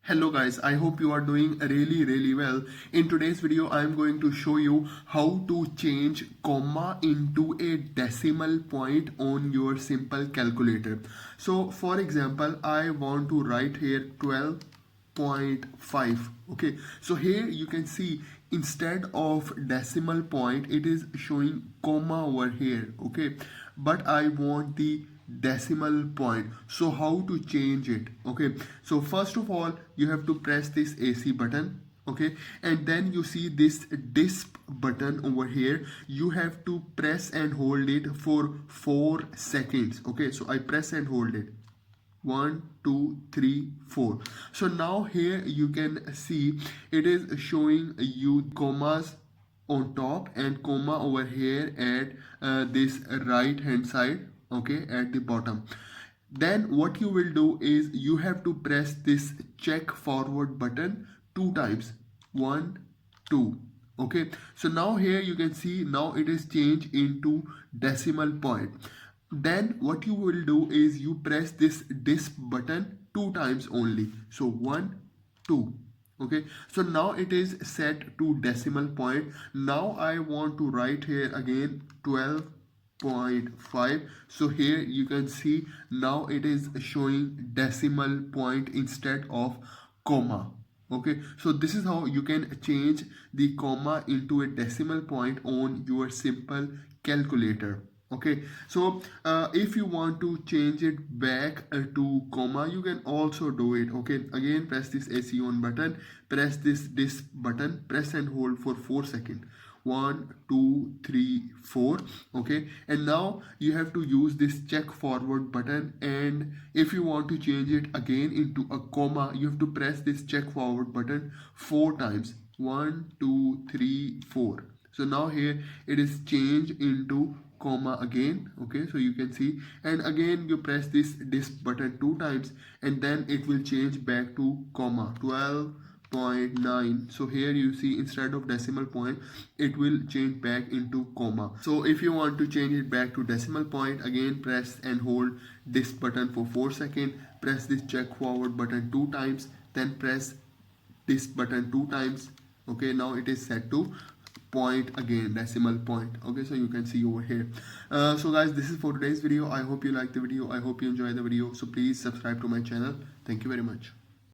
Hello guys, I hope you are doing really well. In today's video, I am going to show you how to change comma into a decimal point on your simple calculator. So for example, I want to write here 12.5. Okay, so here you can see instead of decimal point it is showing comma over here. Okay, but I want the decimal point. So how to change it? Okay, so first of all you have to press this AC button. Okay, and then you see this DISP button over here. You have to press and hold it for 4 seconds. Okay, so I press and hold it. 1 2 3 4. So now here you can see it is showing you commas on top and comma over here at this right hand side, okay, at the bottom. Then what you will do is you have to press this check forward button 2 times. 1 2. Okay, so now here you can see now it is changed into decimal point. Then what you will do is you press this DISP button 2 times only. So 1 2. Okay, so now it is set to decimal point. Now I want to write here again 12.5. So here you can see now it is showing decimal point instead of comma. Okay, so this is how you can change the comma into a decimal point on your simple calculator. Okay, so if you want to change it back to comma, you can also do it. Okay, again press this AC on button, press this button, press and hold for 4 seconds. 1 2 3 4. Okay, and now you have to use this check forward button, and if you want to change it again into a comma, you have to press this check forward button 4 times. 1 2 3 4. So now here it is changed into comma again. Okay, so you can see, and again you press this DISP button 2 times, and then it will change back to comma. 12.9. So here you see instead of decimal point it will change back into comma. So if you want to change it back to decimal point, again press and hold this button for 4 seconds, press this check forward button 2 times, then press this button 2 times. Okay, now it is set to point again, decimal point. Okay, so you can see over here. So guys, this is for today's video. I hope you like the video. I hope you enjoy the video. So please subscribe to my channel. Thank you very much.